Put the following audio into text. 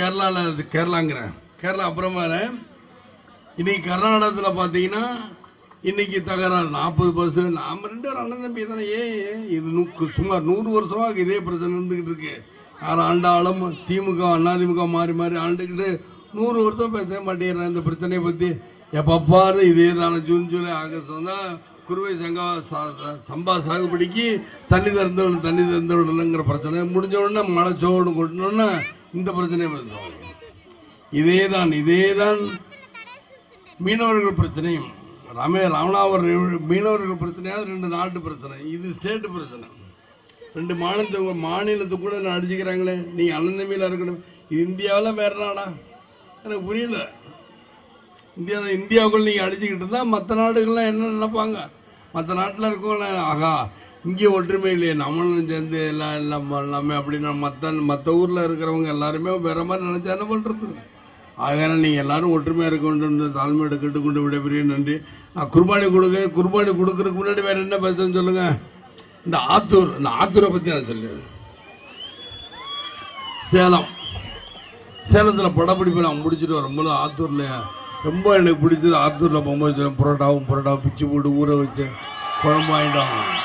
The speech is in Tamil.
கேரளாவில் கேரளாங்கிறேன் கேரளா அப்புறமா இன்னைக்கு கர்நாடகத்தில் பார்த்தீங்கன்னா இன்னைக்கு தகராறு 40%. நாம் 2 பேரும் அண்ணன் தம்பி தானே. இது சுமார் 100 வருஷமாக இதே பிரச்சனை இருந்துக்கிட்டு இருக்கு. யார் ஆண்டாலும் திமுக அதிமுக மாறி மாறி ஆண்டுக்கிட்டு 100 வருஷம் பேச மாட்டேங்கிறேன் இந்த பிரச்சனையை பற்றி. எப்பப்பாரு இதே தானே. ஜூன் ஜூலை ஆகஸ்ட் தான் குறுவை சம்பா சாகுபடிக்கு தண்ணி திறந்தவிடலைங்கிற பிரச்சனை முடிஞ்ச உடனே மழை சோடு கொட்டினோன்னா இந்த பிரச்சனையை பேசுவாங்க. இதே தான் மீனவர்கள் பிரச்சனையும். ராமநாதபுரம் மீனவர்கள் பிரச்சனையாவது 2 நாட்டு பிரச்சனை. இது ஸ்டேட்டு பிரச்சனை. 2 மாநிலத்துக்கு கூட அடிச்சுக்கிறாங்களே. நீங்கள் அண்ணன் தம்பியில் இருக்கணும். இது இந்தியாவில் வேறு நாடா எனக்கு புரியல. இந்தியாவுக்குள்ள நீங்கள் அடிச்சுக்கிட்டு இருந்தால் மற்ற நாடுகள்லாம் என்ன நினைப்பாங்க? மற்ற நாட்டில் இருக்கவங்கள ஆகா இங்கே ஒற்றுமை இல்லையே நம்மளும் சேர்ந்து எல்லாம் எல்லாமே அப்படின்னா மற்ற ஊரில் இருக்கிறவங்க எல்லாருமே வேறு மாதிரி நினச்சா என்ன பண்ணுறது? ஆகையான நீங்கள் எல்லோரும் ஒற்றுமையாக இருக்க வேண்டும். தாழ்மையோட கேட்டுக்கொண்டு விடைபெரிய நன்றி. நான் குர்பானி கொடுக்கறதுக்கு முன்னாடி வேறு என்ன பேசுன்னு சொல்லுங்கள். இந்த ஆத்தூரை பற்றி நான் சொல்லுவேன். சேலத்தில் படப்பிடிப்பு நான் முடிச்சுட்டு வரும்போது ஆத்தூரில் ரொம்ப எனக்கு பிடிச்சது. ஆத்தூரில் போகும்போது புரோட்டாவும் பிச்சு போட்டு ஊற வச்சு குழம்பு வாங்கிட்டாங்க.